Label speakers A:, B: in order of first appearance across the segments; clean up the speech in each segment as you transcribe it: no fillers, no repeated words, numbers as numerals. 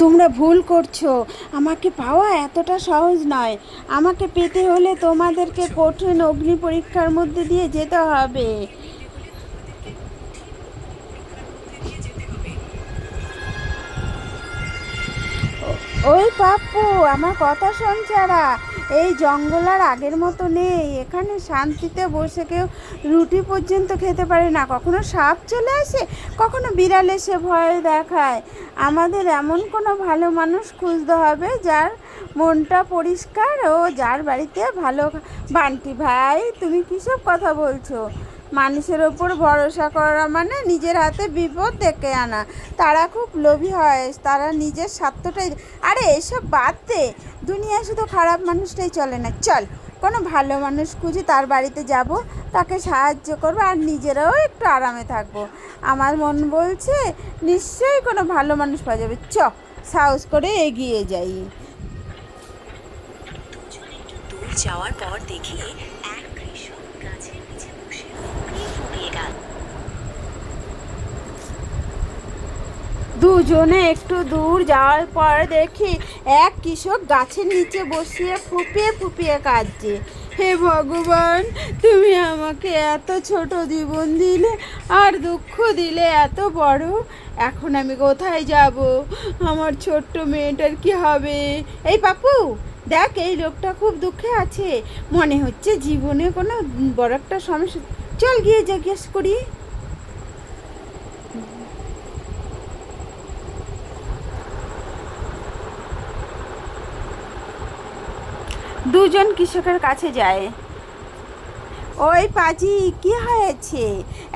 A: তোমরা ভুল করছো। আমাকে পাওয়া এতটা সহজ নয়। আমাকে পেতে হলে তোমাদেরকে কঠিন অগ্নি পরীক্ষার মধ্যে দিয়ে যেতে হবে। ওই পাপ্পু, আমার কথা শোন ছাড়া। এই জঙ্গল আর আগের মতো নেই। এখানে শান্তিতে বসে কেউ রুটি পর্যন্ত খেতে পারে না। কখনো সাপ চলে আসে, কখনো বিড়াল এসে ভয় দেখায়। আমাদের এমন কোনো ভালো মানুষ খুঁজতে হবে যার মনটা পরিষ্কার ও যার বাড়িতে ভালো। বান্টি ভাই, তুমি কিসব কথা বলছো? মানুষের ওপর ভরসা করা মানে নিজের হাতে বিপদ ডেকে আনা। তারা খুব লোভী হয়, তারা নিজের স্বার্থটাই। আরে এসব বাদ দে। দুনিয়ায় শুধু খারাপ মানুষটাই চলে না। চল, কোনো ভালো মানুষ খুঁজি, তার বাড়িতে যাব, তাকে সাহায্য করবো আর নিজেরাও একটু আরামে থাকবো। আমার মন বলছে নিশ্চয়ই কোনো ভালো মানুষ পাওয়া যাবে। সাহস করে এগিয়ে যাই।
B: দুজন একটু দূর যাওয়ার পর দেখি এক কৃষক গাছের নিচে বসে ফুপিয়ে ফুপিয়ে গান।
A: দুজনে একটু দূর যাওয়ার পর দেখি এক কৃষক গাছের নিচে বসিয়ে ফুপিয়ে ফুপিয়ে কাঁদছে। হে ভগবান, তুমি আমাকে এত ছোট জীবন দিলে আর দুঃখ দিলে এত বড়। এখন আমি কোথায় যাব? আমার ছোট্ট মেয়েটার কি হবে? এই পাপু, দেখ, এই লোকটা খুব দুঃখে আছে। মনে হচ্ছে জীবনে কোনো বড় একটা সমস্যা। চল গিয়ে জিজ্ঞেস করি। দুজন কৃষকের কাছে যায়। ওই পাজি, কি হয়েছে?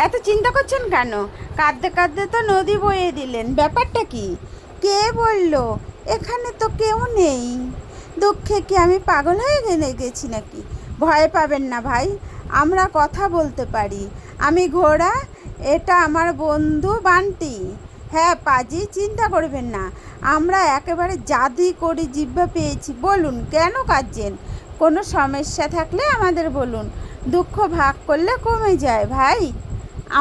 A: এত চিন্তা করছেন কেন? কাঁদতে কাঁদতে তো নদী বয়ে দিলেন, ব্যাপারটা কি? কে বলল? এখানে তো কেউ নেই। দুঃখে কি আমি পাগল হয়ে গেছি নাকি? ভয় পাবেন না ভাই, আমরা কথা বলতে পারি। আমি ঘোড়া, এটা আমার বন্ধু বান্টি। হ্যাঁ পাজি, চিন্তা করবেন না, আমরা একেবারে জাদুই করে জিহ্বা পেয়েছি। বলুন কেন কাঁদছেন? কোনো সমস্যা থাকলে আমাদের বলুন, দুঃখ ভাগ করলে কমে যায় ভাই।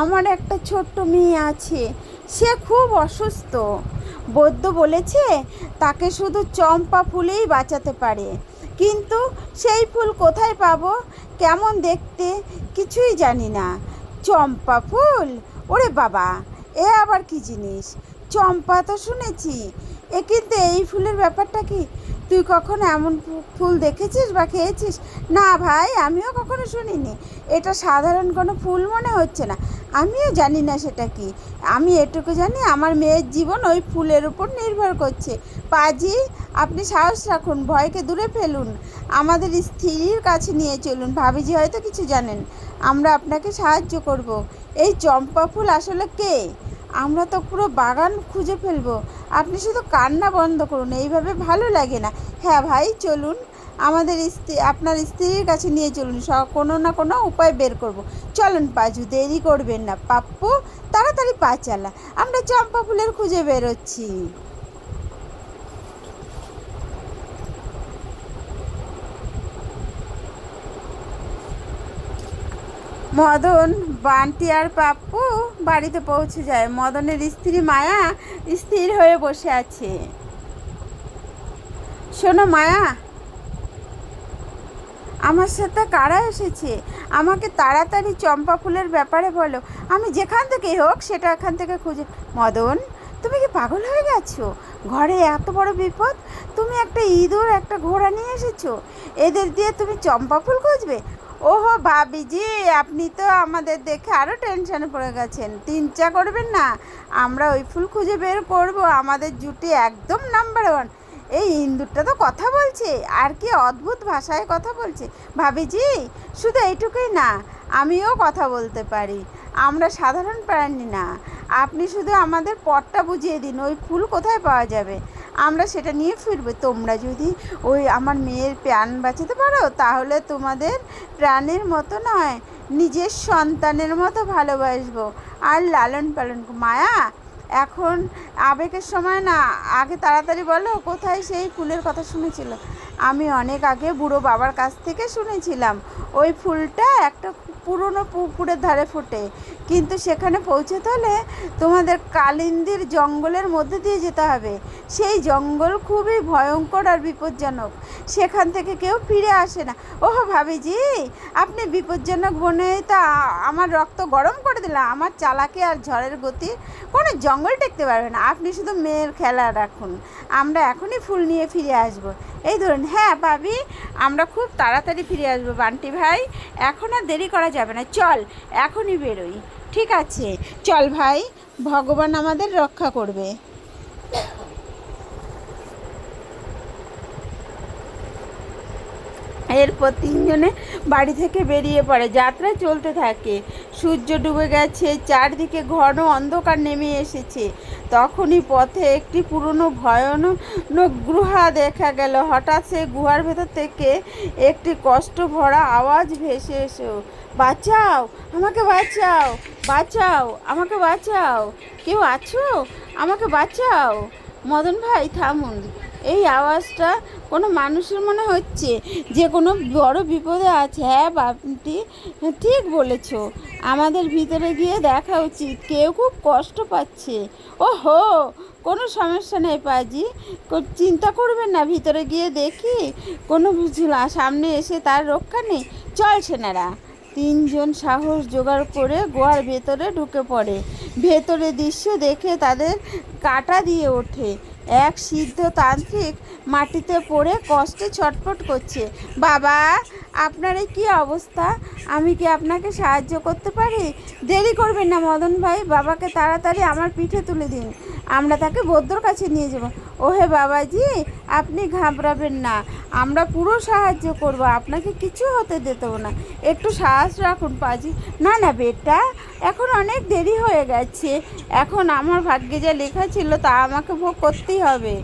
A: আমার একটা ছোট্ট মেয়ে আছে, সে খুব অসুস্থ। বৈদ্য বলেছে তাকে শুধু চম্পা ফুলেই বাঁচাতে পারে, কিন্তু সেই ফুল কোথায় পাবো, কেমন দেখতে, কিছুই জানি না। চম্পা ফুল? ওরে বাবা, এ আবার কি জিনিস? চম্পা তো শুনেছি, কিন্তু এই ফুলের ব্যাপারটা কি? তুই কখনো এমন ফুল দেখেছিস বা খেয়েছিস? না ভাই, আমিও কখনো শুনিনি। এটা সাধারণ কোনো ফুল মনে হচ্ছে না। আমিও জানি না সেটা কি। আমি এটুকু জানি আমার মেয়ের জীবন ওই ফুলের উপর নির্ভর করছে। পাজি, আপনি সাহস রাখুন, ভয়কে দূরে ফেলুন, আমাদের স্ত্রীর কাছে নিয়ে চলুন। ভাবিজি হয়তো কিছু জানেন, আমরা আপনাকে সাহায্য করব। এই চম্পা ফুল আসলে কে? আমরা তো পুরো বাগান খুঁজে ফেলবো। আপনি শুধু কান্না বন্ধ করুন, এইভাবে ভালো লাগে না। হ্যাঁ ভাই, চলুন, আমাদের আপনার স্ত্রীর কাছে নিয়ে চলুন, কোনো না কোনো উপায় বের করব। চলুন পাজু, দেরি করবেন না। পাপ্পু, তাড়াতাড়ি পা চালা, আমরা চম্পা ফুলের খুঁজে বেরোচ্ছি। মদন, বান্টি আর পাপ্পু বাড়িতে পৌঁছে যায়। মদনের স্ত্রী মায়া স্থির হয়ে বসে আছে। শোনো মায়া, আমার সাথে কারা এসেছে? আমাকে তাড়াতাড়ি চম্পা ফুলের ব্যাপারে বলো। আমি যেখান থেকেই হোক সেটা এখান থেকে খুঁজে। মদন, তুমি কি পাগল হয়ে গেছো? ঘরে এত বড় বিপদ, তুমি একটা ইঁদুর একটা ঘোড়া নিয়ে এসেছো, এদের দিয়ে তুমি চম্পা ফুল খুঁজবে? ওহো ভাবিজি, আপনি তো আমাদের দেখে আরও টেনশনে পড়ে গেছেন। চিন্তা করবেন না, আমরা ওই ফুল খুঁজে বের করব। আমাদের জুটি একদম নাম্বার 1। এই ইন্দুরটা তো কথা বলছে, আর কি অদ্ভুত ভাষায় কথা বলছে। ভাবিজি, শুধু এইটুকুই না, আমিও কথা বলতে পারি। আমরা সাধারণ প্রাণী না। আপনি শুধু আমাদের পথটা বুঝিয়ে দিন, ওই ফুল কোথায় পাওয়া যাবে, আমরা সেটা নিয়ে ফিরবো। তোমরা যদি ওই আমার মেয়ের প্রাণ বাঁচাতে পারো, তাহলে তোমাদের প্রাণের মতো নয়, নিজের সন্তানের মতো ভালোবাসবো আর লালন পালন। মায়া, এখন আবেগের সময় না, আগে তাড়াতাড়ি বলো কোথায় সেই ফুলের কথা শুনেছিল। আমি অনেক আগে বুড়ো বাবার কাছ থেকে শুনেছিলাম ওই ফুলটা একটা পুরনো পুকুরের ধারে ফোটে, কিন্তু সেখানে পৌঁছতে হলে তোমাদের কালিন্দির জঙ্গলের মধ্যে দিয়ে যেতে হবে। সেই জঙ্গল খুবই ভয়ঙ্কর আর বিপজ্জনক, সেখান থেকে কেউ ফিরে আসে না। ওহো ভাবিজি, আপনি বিপজ্জনক বনে তা আমার রক্ত গরম করে দিলাম। আমার চালাকি আর ঝড়ের গতি কোনো জঙ্গল টেকতে পারবে না। আপনি শুধু মেয়ের খেলা রাখুন, আমরা এখনই ফুল নিয়ে ফিরে আসবো। এই ধরুন। হ্যাঁ ভাবি, আমরা খুব তাড়াতাড়ি ফিরে আসবো বান্টি ভাই, এখন আর দেরি করা যাবে না, চল এখনই বেরোই। ঠিক আছে চল ভাই, ভগবান আমাদের রক্ষা করবে। এরপর তিনজনে বাড়ি থেকে বেরিয়ে পড়ে। যাত্রা চলতে থাকে। সূর্য ডুবে গেছে, চারদিকে ঘন অন্ধকার নেমে এসেছে। তখনই পথে একটি পুরনো ভয়ানক গুহা দেখা গেল। হঠাৎ সে গুহার ভেতর থেকে একটি কষ্ট ভরা আওয়াজ ভেসে এসো, বাঁচাও আমাকে, বাঁচাও, বাঁচাও আমাকে, বাঁচাও, কেউ আছো, আমাকে বাঁচাও। মদন ভাই থামুন, এই আওয়াজটা কোনো মানুষের মনে হচ্ছে যে কোনো বড় বিপদে আছে। হ্যাঁ বাপটি ঠিক বলেছ, আমাদের ভিতরে গিয়ে দেখা উচিত, কেউ খুব কষ্ট পাচ্ছে। ওহো, কোনো সমস্যা নেই পাজি, চিন্তা করবেন না, ভিতরে গিয়ে দেখি কোনো সামনে এসে তার রক্ষা নেই। চল সেনারা। তিনজন সাহস জোগাড় করে গুহার ভেতরে ঢুকে পড়ে। ভেতরে দৃশ্য দেখে তাদের কাঁটা দিয়ে ওঠে। এক সিদ্ধ তান্ত্রিক মাটিতে পড়ে কষ্টে ছটফট করছে। বাবা, আপনার এই কী অবস্থা? আমি কি আপনাকে সাহায্য করতে পারি? দেরি করবেন না মদন ভাই, বাবাকে তাড়াতাড়ি আমার পিঠে তুলে দিন, আমরা তাকে বৌদ্ধর কাছে নিয়ে যাব। ওহে বাবাজি, আপনি ঘাবড়াবেন না, আমরা পুরো সাহায্য করব, আপনাকে কিছু হতে দেব না, একটু সাহস রাখুন পাজি। না না বেটা, এখন অনেক দেরি হয়ে গেছে, এখন আমার ভাগ্যে যা লেখা ছিল তা আমাকে ভোগ করতেই হবে।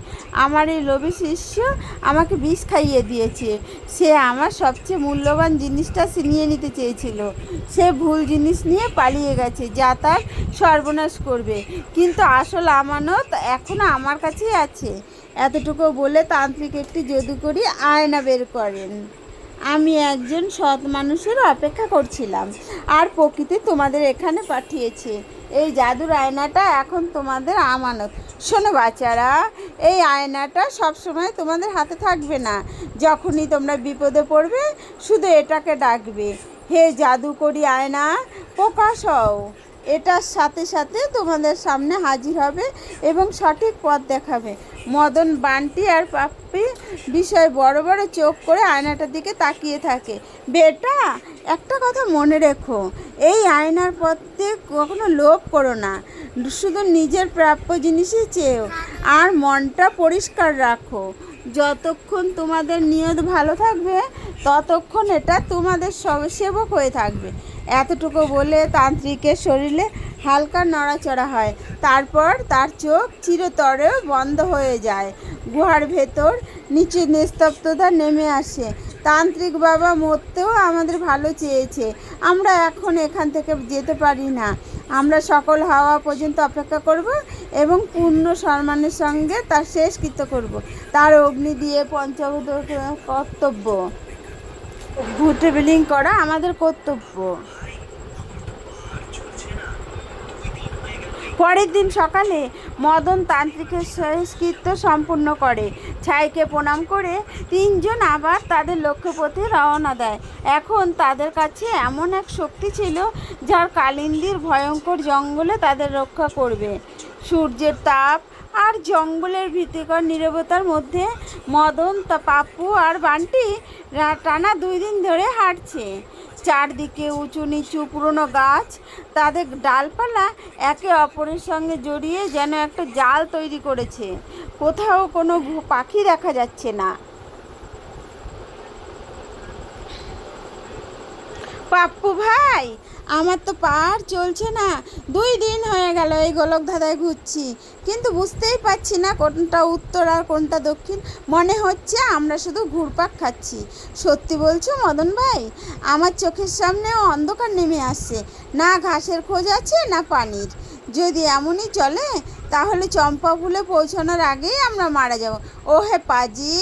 A: আমার এই লোভী শিষ্য আমাকে বিষ খাইয়ে দিয়েছে। সে আমার সবচেয়ে মূল্যবান জিনিসটা ছিনিয়ে নিতে চেয়েছিল। সে ভুল জিনিস নিয়ে পালিয়ে গেছে, যা তার সর্বনাশ করবে, কিন্তু আসল আমানত এখনও আমার কাছেই আছে। এতটুকু বলে তান্ত্রিক একটি জাদুকরি আয়না বের করেন। আমি একজন সৎ মানুষের অপেক্ষা করছিলাম, আর প্রকৃতি তোমাদের এখানে পাঠিয়েছে। এই জাদুর আয়নাটা এখন তোমাদের আমানত। শোনো বাচ্চারা, এই আয়নাটা সবসময় তোমাদের হাতে থাকবে না। যখনই তোমরা বিপদে পড়বে শুধু এটাকে ডাকবে, হে জাদুকরি আয়না প্রকাশ হও। এটার সাথে সাথে তোমাদের সামনে হাজির হবে এবং সঠিক পথ দেখাবে। মদন, বান্টি আর পাপ্পি বিষয় বড় বড় চোখ করে আয়নাটার দিকে তাকিয়ে থাকে। বেটা, একটা কথা মনে রেখো, এই আয়নার পথে কখনো লোভ করো না, শুধু নিজের প্রাপ্য জিনিসই চেয়েও, আর মনটা পরিষ্কার রাখো। যতক্ষণ তোমাদের নিয়ত ভালো থাকবে ততক্ষণ এটা তোমাদের সেবক হয়ে থাকবে। এতটুকু বলে তান্ত্রিকের শরীরে হালকা নড়াচড়া হয়, তারপর তার চোখ চিরতরে বন্ধ হয়ে যায়। গুহার ভেতর নিচে নিস্তব্ধতা নেমে আসে। তান্ত্রিক বাবা মরতেও আমাদের ভালো চেয়েছে, আমরা এখন এখান থেকে যেতে পারি না। আমরা সকল হওয়া পর্যন্ত অপেক্ষা করব এবং পূর্ণ সম্মানের সঙ্গে তার শেষকৃত্য করব। তার অগ্নি দিয়ে পঞ্চভূত কর্তব্য, ভূটবিলিং করা আমাদের কর্তব্য। পরের দিন সকালে মদন তান্ত্রিকের শেষকৃত্য সম্পূর্ণ করে। ছাইকে প্রণাম করে তিনজন আবার তাদের লক্ষ্যপথে রওনা দেয়। এখন তাদের কাছে এমন এক শক্তি ছিল যার কালিন্দির ভয়ঙ্কর জঙ্গলে তাদের রক্ষা করবে। সূর্যের তাপ আর জঙ্গলের ভীতিকর নীরবতার মধ্যে মদন, পাপ্পু আর বান্টি টানা 2 দিন ধরে হাঁটছে। চারদিকে উঁচু নিচু পুরনো গাছ, তাদের ডালপালা একে অপরের সঙ্গে জড়িয়ে যেন একটা জাল তৈরি করেছে। কোথাও কোনো পাখি দেখা যাচ্ছে না। পাপ্পু ভাই, আমার তো পার চলছে না, 2 দিন হয়ে গেল এই গোলক ধাঁধায় ঘুরছি, কিন্তু বুঝতেই পারছি না কোনটা উত্তর আর কোনটা দক্ষিণ। মনে হচ্ছে আমরা শুধু ঘুরপাক খাচ্ছি। সত্যি বলছো মদন ভাই? আমার চোখের সামনেও অন্ধকার নেমে আসছে, না ঘাসের খোঁজ আছে না পানির। যদি এমনই চলে তাহলে চম্পা ফুলে পৌঁছানোর আগেই আমরা মারা যাব। ও হে পাজি,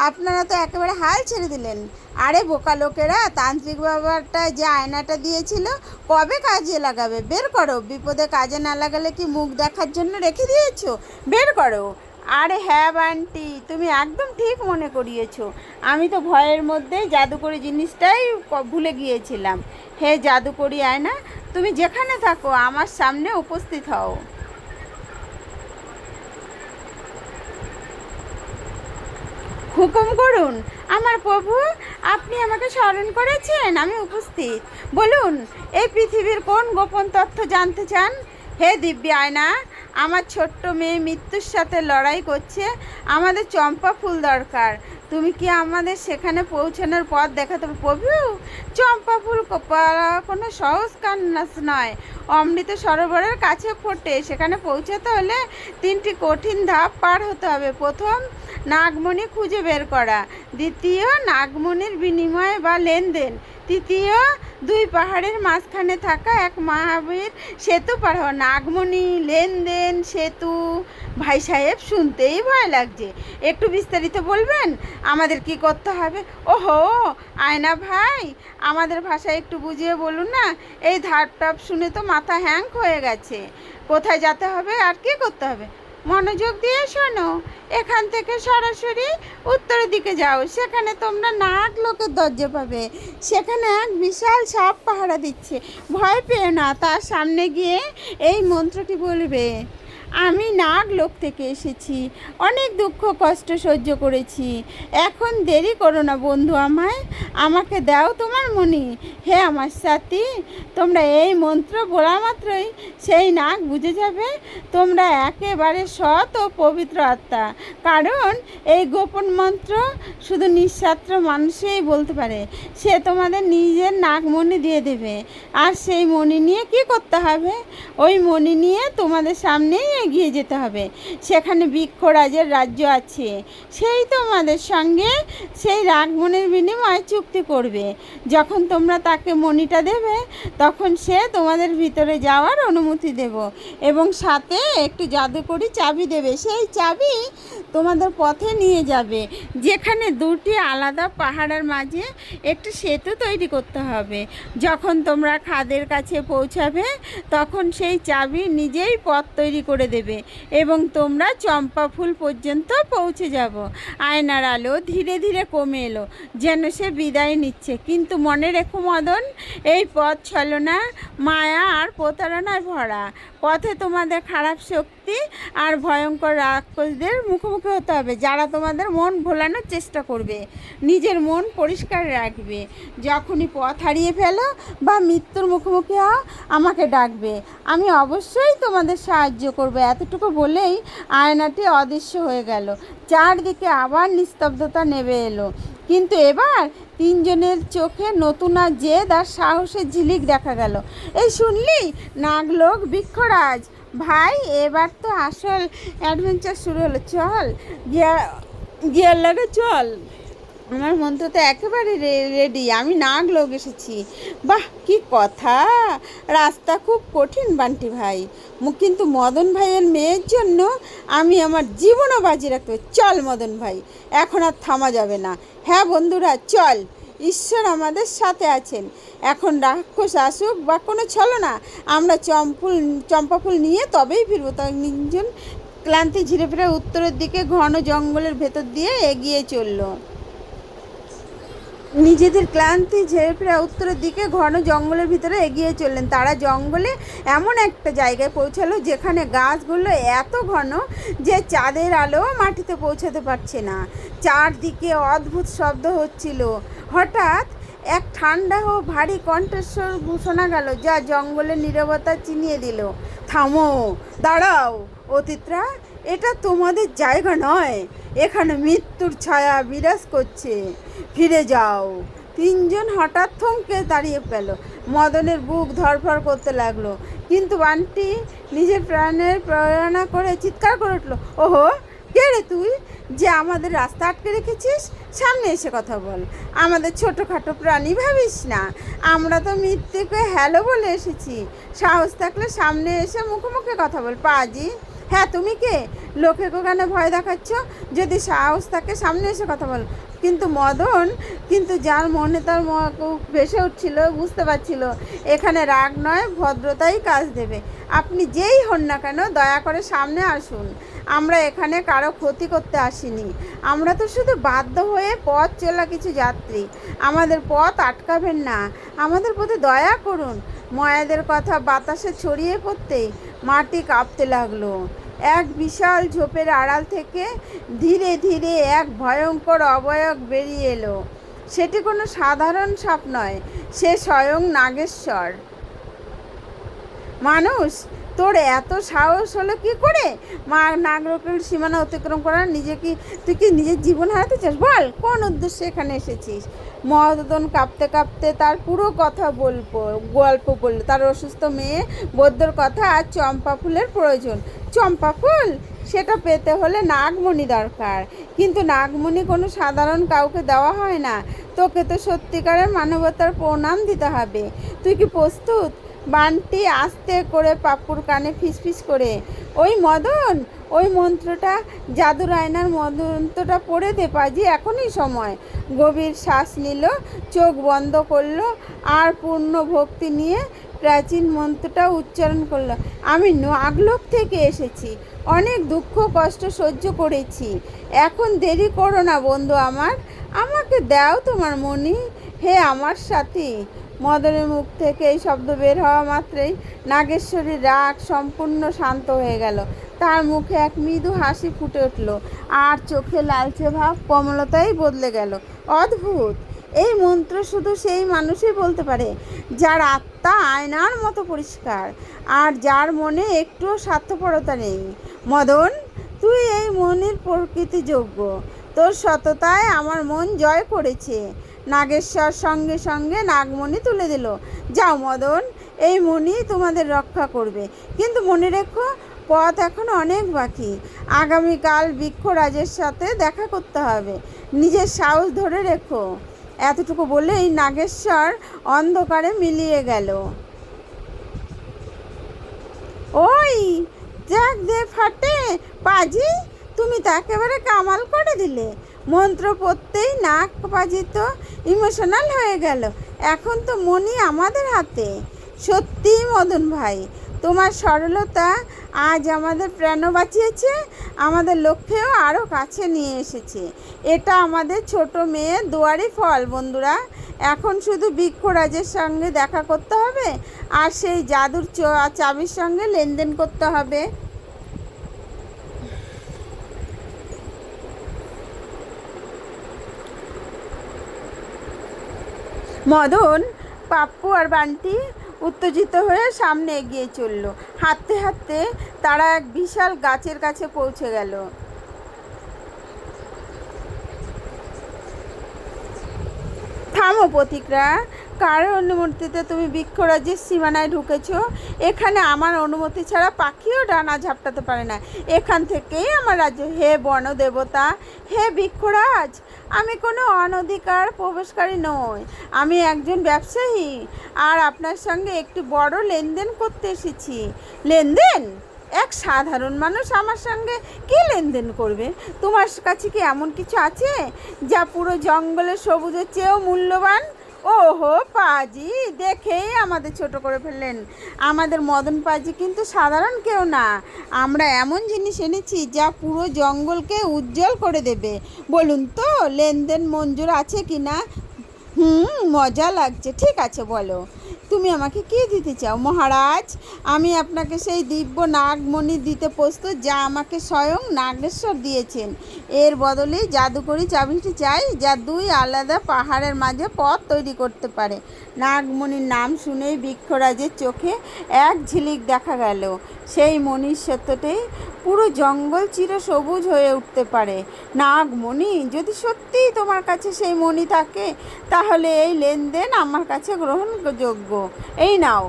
A: আপনারা তো একেবারে হাল ছেড়ে দিলেন। আরে বোকা লোকেরা, তান্ত্রিক বাবাটা যে আয়নাটা দিয়েছিল কবে কাজে লাগাবে? বের করো। বিপদে কাজে না লাগালে কি মুখ দেখার জন্য রেখে দিয়েছো? বের করো। আরে হ্যাঁ বান্টি, তুমি একদম ঠিক মনে করিয়েছো। আমি তো ভয়ের মধ্যে জাদুকরি জিনিসটাই ভুলে গিয়েছিলাম। হে জাদুকরি আয়না, তুমি যেখানে থাকো আমার সামনে উপস্থিত হও। হুকুম করুন আমার প্রভু, আপনি আমাকে স্মরণ করেছেন, আমি উপস্থিত। বলুন, এই পৃথিবীর কোন গোপন তথ্য জানতে চান? হে দিব্যি আয়না, আমার ছোট্ট মেয়ে মৃত্যুর সাথে লড়াই করছে, আমাদের চম্পা ফুল দরকার। তুমি কি আমাদের সেখানে পৌঁছানোর পথ দেখাতে পারো প্রভু? চম্পা ফুল কোনো সহজ কাজ নয়, অমৃত সরোবরের কাছে ফোটে। সেখানে পৌঁছাতে হলে 3টি কঠিন ধাপ পার হতে হবে। প্রথম, নাগমণি খুঁজে বের করা। দ্বিতীয়, নাগমণির বিনিময় বা লেনদেন। তৃতীয়, 2 পাহাড়ের মাঝখানে থাকা এক মহাবীর সেতু পার হওয়া। নাগমণি, লেনদেন, সেতু, ভাই সাহেব শুনতেই ভয় লাগছে। একটু বিস্তারিত বলবেন আমাদের কি করতে হবে? ওহো আয়না ভাই, আমাদের ভাষায় একটু বুঝিয়ে বলুন না। এই ধাপটাপ শুনে তো মাথা হ্যাং হয়ে গেছে। কোথায় যেতে হবে আর কি করতে হবে? মনোযোগ দিয়ে শোনো। এখান থেকে সরাসরি উত্তরের দিকে যাও, সেখানে তোমরা নাগ লোকের দরজা পাবে। সেখানে এক বিশাল সাপ পাহারা দিচ্ছে। ভয় পেও না, তার সামনে গিয়ে এই মন্ত্রটি বলবে। আমি নাগ লোক থেকে এসেছি, অনেক দুঃখ কষ্ট সহ্য করেছি। এখন দেরি করো না বন্ধু, আমাকে দাও তোমার মণি। হে আমার সাথী, তোমরা এই মন্ত্র বলা মাত্রই সেই নাগ বুঝে যাবে তোমরা একেবারে সৎ ও পবিত্র আত্মা। কারণ এই গোপন মন্ত্র শুধু নিঃস্বার্থ মানুষই বলতে পারে। সে তোমাদের নিজের নাগমণি দিয়ে দেবে। আর সেই মণি নিয়ে কি করতে হবে? ওই মণি নিয়ে তোমাদের সামনেই এগিয়ে যেতে হবে। সেখানে বৃক্ষরাজের রাজ্য আছে, সেই তোমাদের সঙ্গে সেই নাগমণির বিনিময়ে চুক্তি করবে। যখন তোমরা তাকে মণিটা দেবে তখন সে তোমাদের ভিতরে যাওয়ার অনুমতি দেব এবং সাথে একটি জাদুকরি চাবি দেবে। সেই চাবি তোমাদের পথে নিয়ে যাবে, যেখানে 2টি আলাদা পাহাড়ের মাঝে একটি সেতু তৈরি করতে হবে। যখন তোমরা খাদের কাছে পৌঁছাবে তখন সেই চাবি নিজেই পথ তৈরি করে দেবে এবং তোমরা চম্পা ফুল পর্যন্ত পৌঁছে যাব। আয়নার আলো ধীরে ধীরে কমে এলো, যেন সে বিদায় নিচ্ছে। কিন্তু মনে রেখো মদন, এই পথ ছলনা, মায়া আর প্রতারণায় ভরা। পথে তোমাদের খারাপ শক্তি আর ভয়ঙ্কর রাক্ষসদের মুখোমুখি হতে হবে, যারা তোমাদের মন ভোলানোর চেষ্টা করবে। নিজের মন পরিষ্কার রাখবে। যখনই পথ হারিয়ে ফেলো বা মৃত্যুর মুখোমুখি হও, আমাকে ডাকবে, আমি অবশ্যই তোমাদের সাহায্য করবো। এতটুকু বলেই আয়নাটি অদৃশ্য হয়ে গেল। চারদিকে আবার নিস্তব্ধতা নেমে এলো। কিন্তু এবার 3 জনের চোখে নতুন আর জেদ আর সাহসের ঝিলিক দেখা গেল। এই শুনলি নাগলোক বৃক্ষরাজ ভাই, এবার তো আসল অ্যাডভেঞ্চার শুরু হলো। চল গিয়ার লাগে, চল। আমার মন্ত্র তো একেবারে রেডি, আমি নাগ লোক এসেছি। বাহ কি কথা, রাস্তা খুব কঠিন বান্টি ভাই, কিন্তু মদন ভাইয়ের মেয়ের জন্য আমি আমার জীবনও বাজি রাখতে। চল মদন ভাই, এখন আর থামা যাবে না। হ্যাঁ বন্ধুরা চল, ঈশ্বর আমাদের সাথে আছেন। এখন রাক্ষস আসুক বা কোনো ছলনা, আমরা চম্পা ফুল নিয়ে তবেই ফিরবো। তিনজন ক্লান্তি ঝিরে ফিরে উত্তরের দিকে ঘন জঙ্গলের ভেতর দিয়ে এগিয়ে চলল। নিজেদের ক্লান্তি ঝেড়ে ফেরা উত্তরের দিকে ঘন জঙ্গলের ভিতরে এগিয়ে চললেন। তারা জঙ্গলে এমন একটা জায়গায় পৌঁছালো যেখানে গাছগুলো এত ঘন যে চাঁদের আলো মাটিতে পৌঁছাতে পারছে না। চারদিকে অদ্ভুত শব্দ হচ্ছিল। হঠাৎ এক ঠান্ডা ও ভারী কণ্ঠস্বর শোনা গেল, যা জঙ্গলের নীরবতা চিনিয়ে দিল। থামো, দাঁড়াও অতিথরা, এটা তোমাদের জায়গা নয়। এখানে মৃত্যুর ছায়া বিরাজ করছে, ফিরে যাও। 3 জন হঠাৎ থমকে দাঁড়িয়ে পেল। মদনের বুক ধড়ফড় করতে লাগলো, কিন্তু বান্টি নিজের প্রাণের প্রেরণা করে চিৎকার করে উঠল, ওহো কে রে তুই যে আমাদের রাস্তা আটকে রেখেছিস? সামনে এসে কথা বল। আমাদের ছোটোখাটো প্রাণী ভাবিস না। আমরা তো মৃত্যুকে হ্যালো বলে এসেছি। সাহস থাকলে সামনে এসে মুখে মুখে কথা বল। পাজি, হ্যাঁ তুমি কে? লোকে কোখানে ভয় দেখাচ্ছ? যদি সাহস থাকে সামনে এসে কথা বল। কিন্তু মদন কিন্তু যার মনে তার ভেসে উঠছিল, বুঝতে পারছিল এখানে রাগ নয়, ভদ্রতাই কাজ দেবে। আপনি যেই হন না কেন দয়া করে সামনে আসুন। আমরা এখানে কারো ক্ষতি করতে আসিনি। আমরা তো শুধু বাধ্য হয়ে পথ চলা কিছু যাত্রী। আমাদের পথ আটকাবেন না, আমাদের প্রতি দয়া করুন। ময়াদের কথা বাতাসে ছড়িয়ে পড়তেই মাটি কাঁপতে লাগলো। এক বিশাল ঝোপের আড়াল থেকে ধীরে ধীরে এক ভয়ঙ্কর অবয়ব বেরিয়ে এলো। সেটি কোনো সাধারণ সাপ নয়, সে স্বয়ং নাগেশ্বর। মানুষ, তোর এত সাহস হলো কি করে নাগরকের সীমানা অতিক্রম করার? তুই কি নিজের জীবন হারাতে চাস? বল কোন উদ্দেশ্যে এখানে এসেছিস? মদন কাঁপতে কাঁপতে তার পুরো কথা গল্প বলল। তার অসুস্থ মেয়ে বৌদ্ধর কথা আর চম্পা ফুলের প্রয়োজন। চম্পা ফুল, সেটা পেতে হলে নাগমণি দরকার। কিন্তু নাগমণি কোনো সাধারণ কাউকে দেওয়া হয় না। তোকে তো সত্যিকারের মানবতার প্রণাম দিতে হবে। তুই কি প্রস্তুত? বানটি আস্তে করে পাপ্পুর কানে ফিসফিস করে, ওই মদন, ওই মন্ত্রটা, জাদুর আয়নার মন্ত্রটা পড়ে দে পাজি, এখনই সময়। গভীর শ্বাস নিল, চোখ বন্ধ করলো আর পূর্ণ ভক্তি নিয়ে প্রাচীন মন্ত্রটা উচ্চারণ করলো। আমি নাগলোক থেকে এসেছি, অনেক দুঃখ কষ্ট সহ্য করেছি। এখন দেরি করো না বন্ধু আমার, আমাকে দাও তোমার মনি, হে আমার সাথী। মদনের মুখ থেকে এই শব্দ বের হওয়া মাত্রই নাগেশ্বরীর রাগ সম্পূর্ণ শান্ত হয়ে গেল। তার মুখে এক মৃদু হাসি ফুটে উঠল আর চোখে লালচে ভাব কমলতাই বদলে গেল। অদ্ভুত! এই মন্ত্র শুধু সেই মানুষই বলতে পারে যার আত্মা আয়নার মতো পরিষ্কার আর যার মনে একটুও স্বার্থপরতা নেই। মদন, তুই এই মনের প্রকৃতিযোগ্য। তোর সততায় আমার মন জয় করেছে। নাগেশ্বর সঙ্গে সঙ্গে নাগমণি তুলে দিল। যাও মদন, এই মণি তোমাদের রক্ষা করবে। কিন্তু মনে রেখো, পথ এখন অনেক বাকি। আগামীকাল বৃক্ষরাজের সাথে দেখা করতে হবে। নিজের সাহস ধরে রেখো। এতটুকু বলেই নাগেশ্বর অন্ধকারে মিলিয়ে গেল। ওই যাক দে ফাটে পাজি, তুমি তো একেবারে কামাল করে দিলে। মন্ত্র পড়তেই নাক পাজি তো ইমোশনাল হয়ে গেল। এখন তো মনি আমাদের হাতে। সত্যি মদন ভাই, তোমার সরলতা আজ আমাদের প্রাণও বাঁচিয়েছে, আমাদের লক্ষ্যেও আরও কাছে নিয়ে এসেছে। এটা আমাদের ছোট মেয়ে দুয়ারি ফল বন্ধুরা। এখন শুধু বৃক্ষরাজের সঙ্গে দেখা করতে হবে আর সেই জাদুর চাবির সঙ্গে লেনদেন করতে হবে। মদন, পাপ্পু আর বান্টি উত্তেজিত হয়ে সামনে এগিয়ে চলল। হাঁটতে হাঁটতে তারা এক বিশাল গাছের কাছে পৌঁছে গেল। থামো প্রতিকরা, কার অনুমতিতে তুমি বৃক্ষরাজের সীমানায় ঢুকেছো? এখানে আমার অনুমতি ছাড়া পাখিও ডানা ঝাপটাতে পারে না। এখান থেকেই আমার রাজ্য। হে বন দেবতা, হে বৃক্ষরাজ, আমি কোনো অনধিকার প্রবেশকারী নই। আমি একজন ব্যবসায়ী আর আপনার সঙ্গে একটু বড় লেনদেন করতে এসেছি। লেনদেন? এক সাধারণ মানুষ আমার সঙ্গে কী লেনদেন করবে? তোমার কাছে কি এমন কিছু আছে যা পুরো জঙ্গলের সবুজের চেয়েও মূল্যবান? ওহো পাজি, দেখেই আমাদের ছোট করে ফেললেন। আমাদের মদন পাজি কিন্তু সাধারণ কেউ না। আমরা এমন জিনিস এনেছি যা পুরো জঙ্গলকে উজ্জ্বল করে দেবে। বলুন তো লেনদেন মঞ্জুর আছে কি না? মজা লাগছে। ঠিক আছে, বলো তুমি আমাকে কী দিতে চাও? মহারাজ, আমি আপনাকে সেই দিব্য নাগমণি দিতে প্রস্তুত যা আমাকে স্বয়ং নাগেশ্বর দিয়েছেন। এর বদলে জাদুকরি চাবিটি চাই যা দুই আলাদা পাহাড়ের মাঝে পথ তৈরি করতে পারে। নাগমণির নাম শুনেই বৃক্ষরাজের চোখে এক ঝিলিক দেখা গেল। সেই মণির সত্যতেই পুরো জঙ্গল চিরসবুজ হয়ে উঠতে পারে। নাগমণি, যদি সত্যিই তোমার কাছে সেই মণি থাকে তাহলে এই লেনদেন আমার কাছে গ্রহণযোগ্য। এই নাও।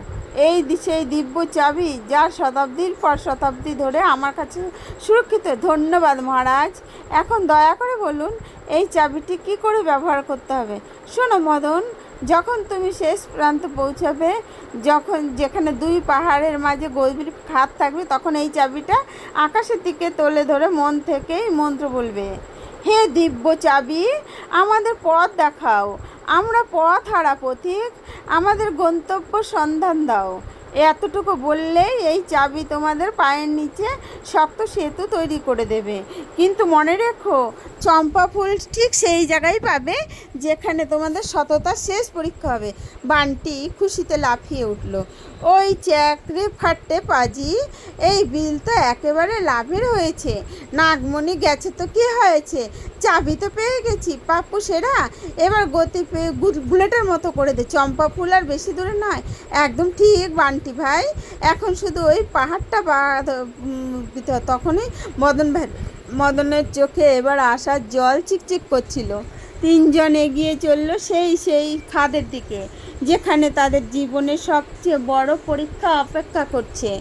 A: সেই দিব্য চাবি, যার শতাব্দীর পর শতাব্দী ধরে আমার কাছে সুরক্ষিত। ধন্যবাদ মহারাজ। এখন দয়া করে বলুন এই চাবিটি কী করে ব্যবহার করতে হবে। শোনো মদন, যখন তুমি শেষ প্রান্তে পৌঁছাবে, যেখানে দুই পাহাড়ের মাঝে গভীর খাদ থাকবে, তখন এই চাবিটা আকাশের দিকে তুলে ধরে মন থেকেই মন্ত্র বলবে, হে দিব্য চাবি, আমাদের পথ দেখাও, আমরা পথ হারা পথিক, আমাদের গন্তব্য সন্ধান দাও। এতটুকু বললেই এই চাবি তোমাদের পায়ের নিচে শক্ত সেতু তৈরি করে দেবে। কিন্তু মনে রেখো, চম্পা ফুল ঠিক সেই জায়গায় পাবে যেখানে তোমাদের সততার শেষ পরীক্ষা হবে। বানটি খুশিতে লাফিয়ে উঠল। ওই চাকরি ফাটে পাজি, এই বিল তো একেবারে লাভের হয়েছে। নাগমণি গেছে তো কী হয়েছে, চাবি তো পেয়ে গেছি। পাপ্পু সেরা, এবার গতি পেয়ে বুলেটের মতো করে দে। চম্পা ফুল আর বেশি দূরে নয়, একদম ঠিক বান্টি ভাই। এখন শুধু ওই পাহাড়টা তখনই মদনের চোখে এবার আসার জল চিকচিক করছিল। তিনজন এগিয়ে চলল সেই খাদের দিকে, যেখানে তাদের জীবনের সবচেয়ে বড় পরীক্ষা অপেক্ষা করছে।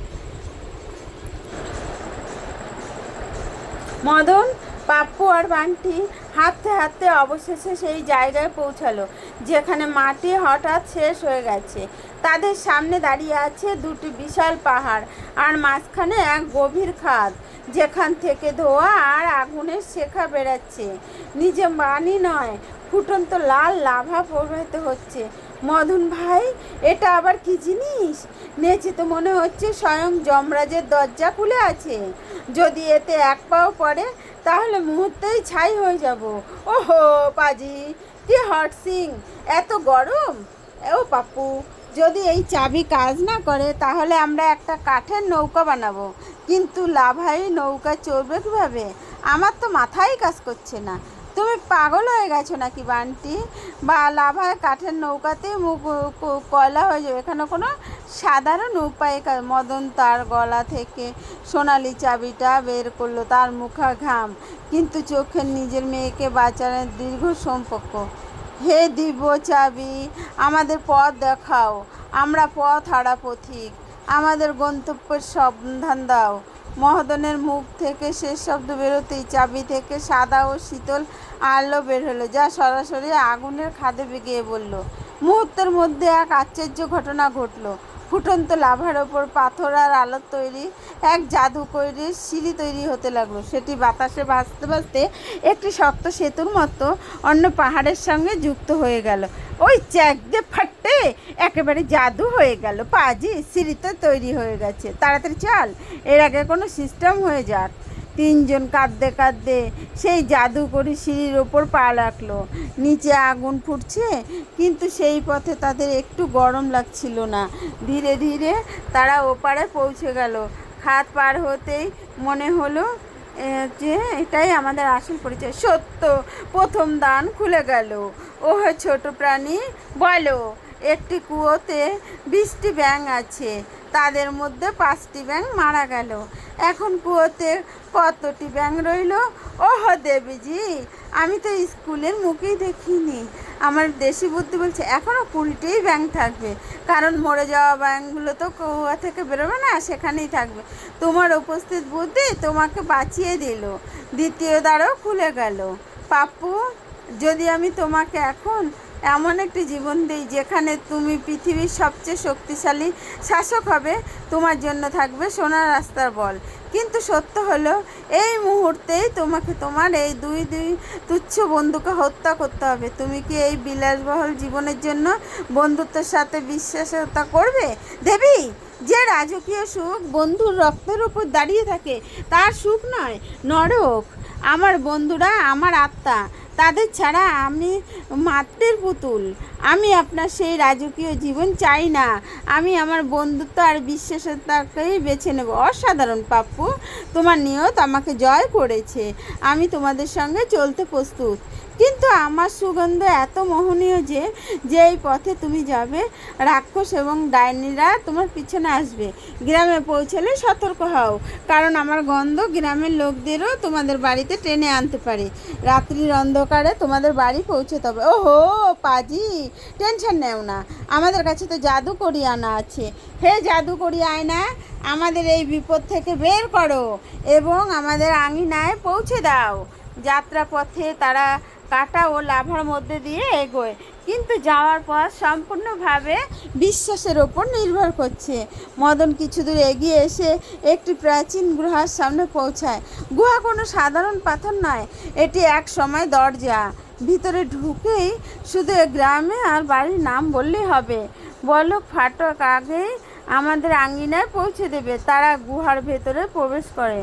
A: মদন, পাপ্পু আর বান্টি হাঁটতে হাঁটতে অবশেষে সেই জায়গায় পৌঁছালো যেখানে মাটি হঠাৎ শেষ হয়ে গেছে। তাদের সামনে দাঁড়িয়ে আছে দুটি বিশাল পাহাড়, আর মাঝখানে এক গভীর খাদ যেখান থেকে ধোঁয়া আর আগুনের শেখা বেরাচ্ছে। নিজে পানি নয়, ফুটন্ত লাল লাভা প্রবাহিত হচ্ছে। মদন ভাই, এটা আবার কি জিনিস? নেচে তো মনে হচ্ছে স্বয়ং যমরাজের দরজা খুলে আছে। যদি এতে এক পাও পড়ে তাহলে মুহূর্তেই ছাই হয়ে যাব। ওহো পাজি, কি হট সিং, এত গরম। ও পাপ্পু, যদি এই চাবি কাজ না করে তাহলে আমরা একটা কাঠের নৌকা বানাবো, কিন্তু লাভাই নৌকা চলবে কীভাবে? আমার তো মাথায় কাজ করছে না। তুমি পাগল হয়ে গেছো নাকি বান্টি? বা লাভায় কাঠের নৌকাতে কয়লা হয়ে যাবে, এখানে কোনো সাধারণ উপায়। মদন তার গলা থেকে সোনালি চাবিটা বের করলো, তার মুখে ঘাম, কিন্তু চোখের নিজের মেয়েকে বাঁচানোর দীর্ঘ সম্পর্ক। হে দিব্য চাবি, আমাদের পথ দেখাও, আমরা পথ হারা পথিক, আমাদের গন্তব্যের সন্ধান দাও। মদনের মুখ থেকে শেষ শব্দ বেরোতেই চাবি থেকে সাদা ও শীতল আলো বের হলো, যা সরাসরি আগুনের খাদে গিয়ে বলল। মুহূর্তের মধ্যে এক আশ্চর্য ঘটনা ঘটল। ফুটন্ত লাভার ওপর পাথর আর আলোর তৈরি এক জাদুকরীর সিঁড়ি তৈরি হতে লাগলো। সেটি বাতাসে ভাসতে ভাসতে একটি শক্ত সেতুর মতো অন্য পাহাড়ের সঙ্গে যুক্ত হয়ে গেল। ওই চ্যাক দিয়ে ফাটে একেবারে জাদু হয়ে গেল পাজি, সিঁড়িতে তৈরি হয়ে গেছে। তাড়াতাড়ি চল, এর আগে কোনো সিস্টেম হয়ে যাক। তিনজন কাঁদতে কাঁদতে সেই জাদুকরী সিঁড়ির ওপর পা রাখলো। নিচে আগুন ফুটছে, কিন্তু সেই পথে তাদের একটু গরম লাগছিল না। ধীরে ধীরে তারা ওপারে পৌঁছে গেল। খাদ পার হতেই মনে হলো যে এটাই আমাদের আসল পরিচয়। সত্য, প্রথম দ্বার খুলে গেল। ওহ ছোট প্রাণী, বলো, একটি কুয়োতে 20টি ব্যাঙ আছে, তাদের মধ্যে 5টি ব্যাঙ মারা গেল। এখন কুয়োতে কতটি ব্যাঙ রইল? ওহ দেবীজি, আমি তো স্কুলের মুখেই দেখিনি। আমার দেশি বুদ্ধি বলছে এখনও 20টিই ব্যাঙ থাকবে, কারণ মরে যাওয়া ব্যাঙগুলো তো কুয়া থেকে বেরোবে না, সেখানেই থাকবে। তোমার উপস্থিত বুদ্ধি তোমাকে বাঁচিয়ে দিল। দ্বিতীয় দ্বারও খুলে গেল। পাপ্পু, যদি আমি তোমাকে এখন এমন একটি জীবন দিই যেখানে তুমি পৃথিবীর সবচেয়ে শক্তিশালী শাসক হবে, তোমার জন্য থাকবে সোনার রাস্তার বল। কিন্তু সত্য হলো, এই মুহূর্তেই তোমাকে তোমার এই দুই তুচ্ছ বন্ধুকে হত্যা করতে হবে। তুমি কি এই বিলাসবহুল জীবনের জন্য বন্ধুত্বের সাথে বিশ্বাসতা করবে? দেবী, যে রাজকীয় সুখ বন্ধুর রক্তের উপর দাঁড়িয়ে থাকে তার সুখ নয়, নরক। আমার বন্ধুরা আমার আত্মা, তাদের ছাড়া আমি মাটির পুতুল। আমি আপনার সেই রাজকীয় জীবন চাই না। আমি আমার বন্ধুত্ব আর বিশ্বাসতাকেই বেছে নেব। অসাধারণ পাপ্পু, তোমার নিয়ত আমাকে জয় করেছে। আমি তোমাদের সঙ্গে চলতে প্রস্তুত। কিন্তু আমার সুগন্ধ এত মোহনীয় যে এই পথে তুমি যাবে, রাক্ষস এবং ডাইনিরা তোমার পিছনে আসবে। গ্রামে পৌঁছালে সতর্ক হও, কারণ আমার গন্ধ গ্রামের লোকদেরও তোমাদের বাড়িতে টেনে আনতে পারে। রাত্রির অন্ধকারে তোমাদের বাড়ি পৌঁছতে হবে। ওহো পাজি, টেনশন নেও না, আমাদের কাছে তো জাদুকরি আয়না আছে। হে জাদুকরি আয়না, আমাদের এই বিপদ থেকে বের করো এবং আমাদের আঙিনায় পৌঁছে দাও। যাত্রাপথে তারা কাটা ও লাভার মধ্যে দিয়ে এগোয়, কিন্তু যাওয়ার পর সম্পূর্ণভাবে বিশ্বাসের ওপর নির্ভর করছে। মদন কিছু দূর এগিয়ে এসে একটি প্রাচীন গুহার সামনে পৌঁছায়। গুহা কোনো সাধারণ পাথর নয়, এটি এক সময় দরজা। ভিতরে ঢুকেই শুধু গ্রামে আর বাড়ির নাম বললেই হবে। বলক ফাটক আগেই আমাদের আঙিনায় পৌঁছে দেবে। তারা গুহার ভেতরে প্রবেশ করে,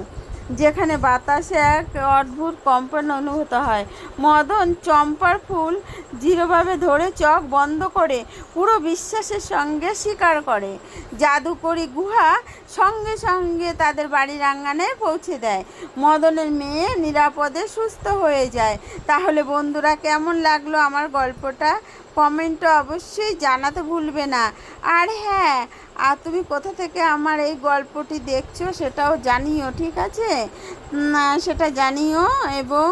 A: যেখানে বাতাসে এক অদ্ভুত কম্পন অনুভূত হয়। মদন চম্পার ফুল দৃঢ়ভাবে ধরে চোখ বন্ধ করে পুরো বিশ্বাসের সঙ্গে স্বীকার করে। জাদুকরি গুহা সঙ্গে সঙ্গে তাদের বাড়ির আঙ্গনে পৌঁছে দেয়। মদনের মেয়ে নিরাপদে সুস্থ হয়ে যায়। তাহলে বন্ধুরা, কেমন লাগলো আমার গল্পটা? কমেন্টে অবশ্যই জানাতে ভুলবে না। আর হ্যাঁ, আর তুমি কোথা থেকে আমার এই গল্পটি দেখছো সেটাও জানিও, ঠিক আছে? সেটা জানিও। এবং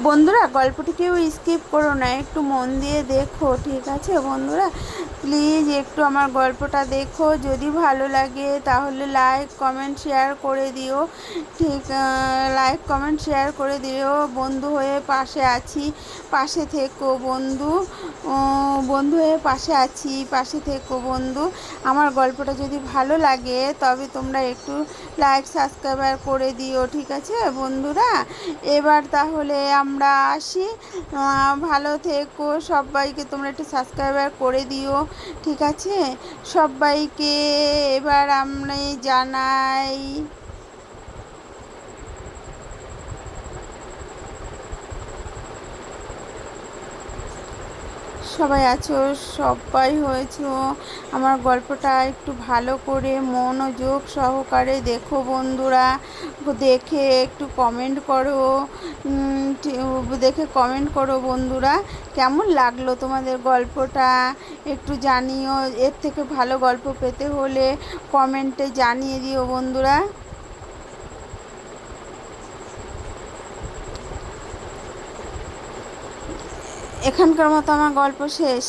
A: বন্ধুরা, গল্পটি কেউ স্কিপ করো না, একটু মন দিয়ে দেখো, ঠিক আছে বন্ধুরা? প্লিজ একটু আমার গল্পটা দেখো। যদি ভালো লাগে তাহলে লাইক কমেন্ট শেয়ার করে দিও, ঠিক? লাইক কমেন্ট শেয়ার করে দিও। বন্ধু হয়ে পাশে আছি, পাশে থেকো বন্ধু। বন্ধু হয়ে পাশে আছি, পাশে থেকো বন্ধু। আমার গল্পটা যদি ভালো লাগে তবে তোমরা একটু লাইক সাবস্ক্রাইব করে দিও, ঠিক আছে বন্ধুরা? এবার তাহলে আমরা আসি। ভালো থেকো সবাইকে, তোমরা একটু সাবস্ক্রাইব করে দিও, ঠিক আছে সবাইকে? এবার আমি জানাই সবাই আছো, সবাই হয়েছো। আমার গল্পটা একটু ভালো করে মনোযোগ সহকারে দেখো বন্ধুরা। দেখে একটু কমেন্ট করো, দেখে কমেন্ট করো বন্ধুরা। কেমন লাগলো তোমাদের গল্পটা একটু জানিও। এর থেকে ভালো গল্প পেতে হলে কমেন্টে জানিয়ে দিও বন্ধুরা। এখানকার মতো আমার গল্প শেষ।